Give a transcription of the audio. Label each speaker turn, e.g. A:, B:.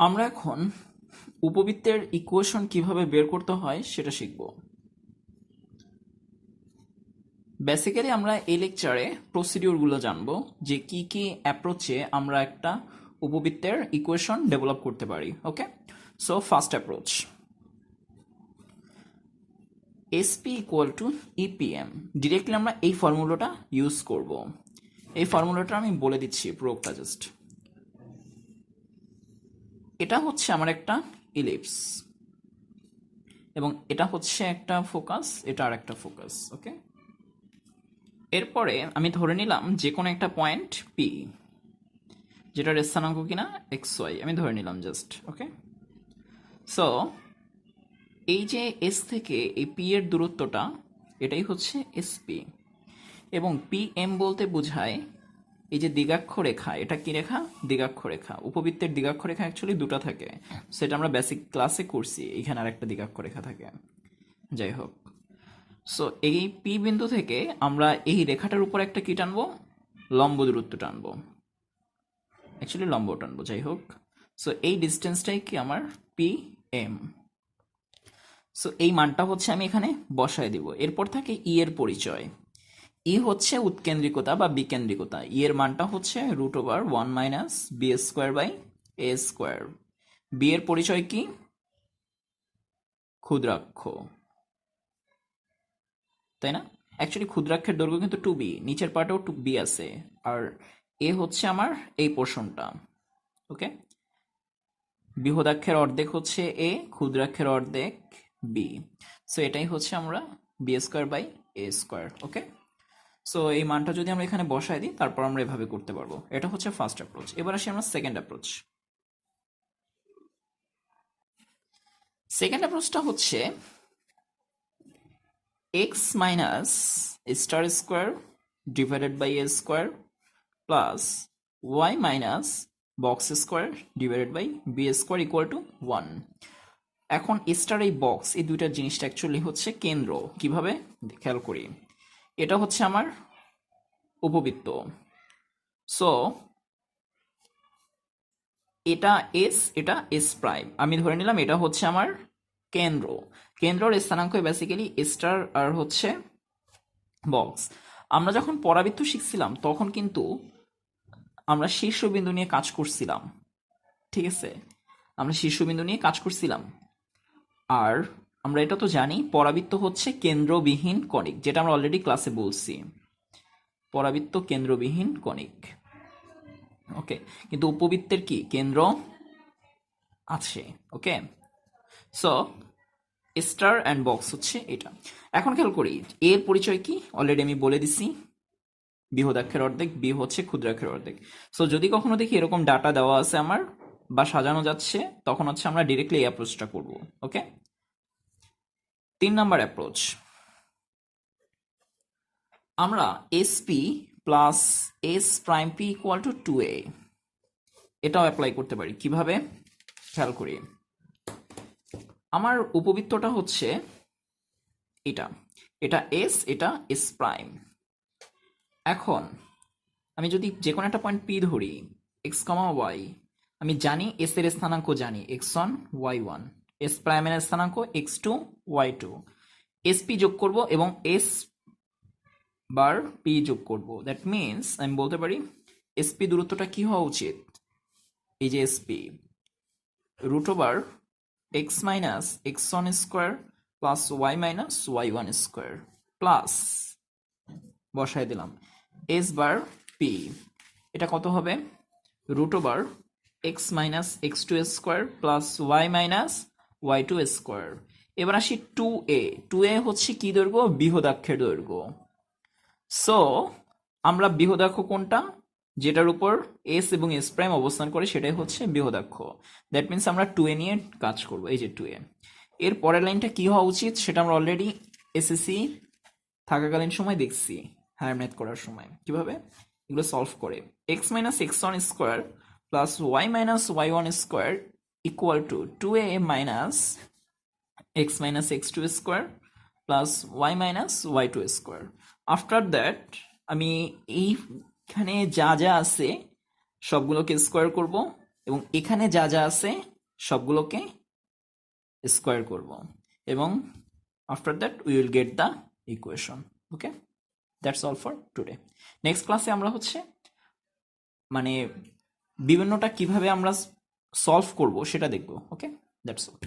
A: আমরা এখন উপবৃত্তের ইকুয়েশন কিভাবে বের করতে হয় সেটা শিখব। বেসিক্যালি আমরা এই লেকচারে প্রসিডিউরগুলো জানবো যে কি কি অ্যাপ্রোচে আমরা একটা উপবৃত্তের ইকুয়েশন ডেভেলপ করতে পারি। Okay, so first approach SP equal to EPM. Directly আমরা এই ফর্মুলাটা ইউজ করব। এই ফর্মুলাটা আমি বলে দিচ্ছি পুরোটা জাস্ট। এটা হচ্ছে আমার একটা ইলিপস এবং এটা হচ্ছে একটা ফোকাস, এটা আর একটা ফোকাস। ওকে, এরপরে আমি ধরে নিলাম যে কোনো একটা পয়েন্ট পি, যেটার স্থানাঙ্ক কিনা এক্স ওয়াই আমি ধরে নিলাম জাস্ট। ওকে, সো এই যে এস থেকে এই পি এর দূরত্বটা এটাই হচ্ছে এসপি এবং পি এম বলতে বোঝায় এই যে দিগাক্ষ রেখা, এটা কি রেখা? দিগাক্ষ রেখা। উপবৃত্তের দিগাক্ষ রেখা অ্যাকচুয়ালি দুটো থাকে, সেটা আমরা বেসিক ক্লাসে করছি। এখানে আর একটা দিগাক্ষ রেখা থাকে, যাই হোক। সো এই পি বিন্দু থেকে আমরা এই রেখাটার উপর একটা কি টানবো? লম্ব দূরত্ব টানবো, অ্যাকচুয়ালি লম্ব টানবো, যাই হোক। সো এই ডিস্টেন্সটাই কি আমার পি এম। সো এই মানটা হচ্ছে আমি এখানে বসায় দিব। এরপর থাকে ই এর পরিচয়। ই হচ্ছে উৎকেন্দ্রিকতা বা বিকেন্দ্রিকতা। ই এর মানটা হচ্ছে √1 minus B square by A square. B এর পরিচয় কি? ক্ষুদ্রাক্ষ, তাই না? অ্যাকচুয়ালি ক্ষুদ্রাক্ষের দৈর্ঘ্য কিন্তু 2b, নিচের পার্টেও 2b আছে। আর এ হচ্ছে আমার এই পোর্শনটা। ওকে, বৃহদাক্ষের অর্ধেক হচ্ছে এ, ক্ষুদ্রাক্ষের অর্ধেক বি। সো এটাই হচ্ছে আমরা B square by A square. Okay, so এই মানটা যদি আমরা এখানে বসায় দিই তারপর আমরা এভাবে করতে পারবো। এটা হচ্ছে ফার্স্ট অ্যাপ্রোচ। এবার আসি আমরা সেকেন্ড অ্যাপ্রোচ। সেকেন্ড অ্যাপ্রোচটা হচ্ছে X minus star square divided by A square plus Y minus box square divided by B square equal to 1। এখন স্টার এই বক্স, এই দুইটা জিনিসটা অ্যাকচুয়ালি হচ্ছে কেন্দ্র। কিভাবে খেয়াল করি, এটা হচ্ছে আমার উপবৃত্ত। সো এটা এস, এটা এস প্রাইম। আমি ধরে নিলাম এটা হচ্ছে আমার কেন্দ্র। কেন্দ্রর স্থানাঙ্ক বেসিক্যালি স্টার আর হচ্ছে বক্স। আমরা যখন পরাবৃত্ত শিখছিলাম তখন কিন্তু আমরা শীর্ষবিন্দু নিয়ে কাজ করছিলাম, ঠিক আছে? আমরা শীর্ষবিন্দু নিয়ে কাজ করছিলাম। আর আমরা এটা তো জানি পরাবৃত্ত হচ্ছে কেন্দ্রবিহীন কণিক, যেটা আমরা অলরেডি ক্লাসে বলছি। পরাবৃত্ত কেন্দ্রবিহীন কণিক। ওকে, কিন্তু উপবৃত্তের কি কেন্দ্র আছে। ওকে, সো স্টার অ্যান্ড বক্স হচ্ছে এটা। এখন খেয়াল করি এর পরিচয় কি, অলরেডি আমি বলে দিছি, বৃহদাক্ষের অর্ধেক, বি হচ্ছে ক্ষুদ্রাক্ষের অর্ধেক। সো যদি কখনো দেখি এরকম ডাটা দেওয়া আছে আমার বা সাজানো যাচ্ছে, তখন হচ্ছে আমরা ডিরেক্টলি এই অ্যাপ্রোচটা করব। ওকে, 3 নাম্বার অ্যাপ্রোচ। আমরা SP plus S prime P equal to 2a এটাও অ্যাপ্লাই করতে পারি। কিভাবে খেয়াল করি, আমার উপবৃত্তটা হচ্ছে এটা, এটা এস, এটা এস প্রাইম। এখন আমি যদি যে কোনো একটা পয়েন্ট পি ধরি, এক্স কমা ওয়াই, আমি জানি এস এর স্থানাঙ্ক জানি x1 y1, এস প্রাইমের স্থানাঙ্ক x2 y2। এস পি যোগ করব এবং এস বার পি যোগ করব। দ্যাট মিনস আমি বলতে পারি এসপি দূরত্বটা কি হওয়া উচিত, এই যে SP √(x minus x1 square plus y minus y1 square plus বসায় দিলাম এস বার পি। এটা কত হবে? √(x minus x2 square plus y minus y2 square. এবার আসি 2a। 2a হচ্ছে কি দৈর্ঘ্য? বৃহদাক্ষের দৈর্ঘ্য। সো আমরা বৃহদাক্ষ কোনটা, যেটার উপর এস এবং এস প্রাইম অবস্থান করে, সেটাই হচ্ছে বৃহদাক্ষ। দ্যাট মিনস আমরা 2a নিয়ে কাজ করব। এই যে 2a, এর পরের লাইনটা কি হওয়া উচিত সেটা আমরা অলরেডি এসএসসি থাকাকালীন সময় দেখছি, হায়ার ম্যাথ করার সময় কিভাবে এগুলো সলভ করে। x minus x1 square plus y minus y1 square equal two 2a minus x minus x2 square plus y minus y2 square. After that আমি এইখানে যা যা আছে সবগুলোকে স্কোয়ার করব এবং এখানে যা যা আছে সবগুলোকে স্কোয়ার করব এবং after that we will get the equation. Okay, that's all for today. Next ক্লাসে আমরা হচ্ছে মানে বিভিন্নটা কিভাবে আমরা সলভ করব সেটা দেখব। ওকে, দ্যাটস অল।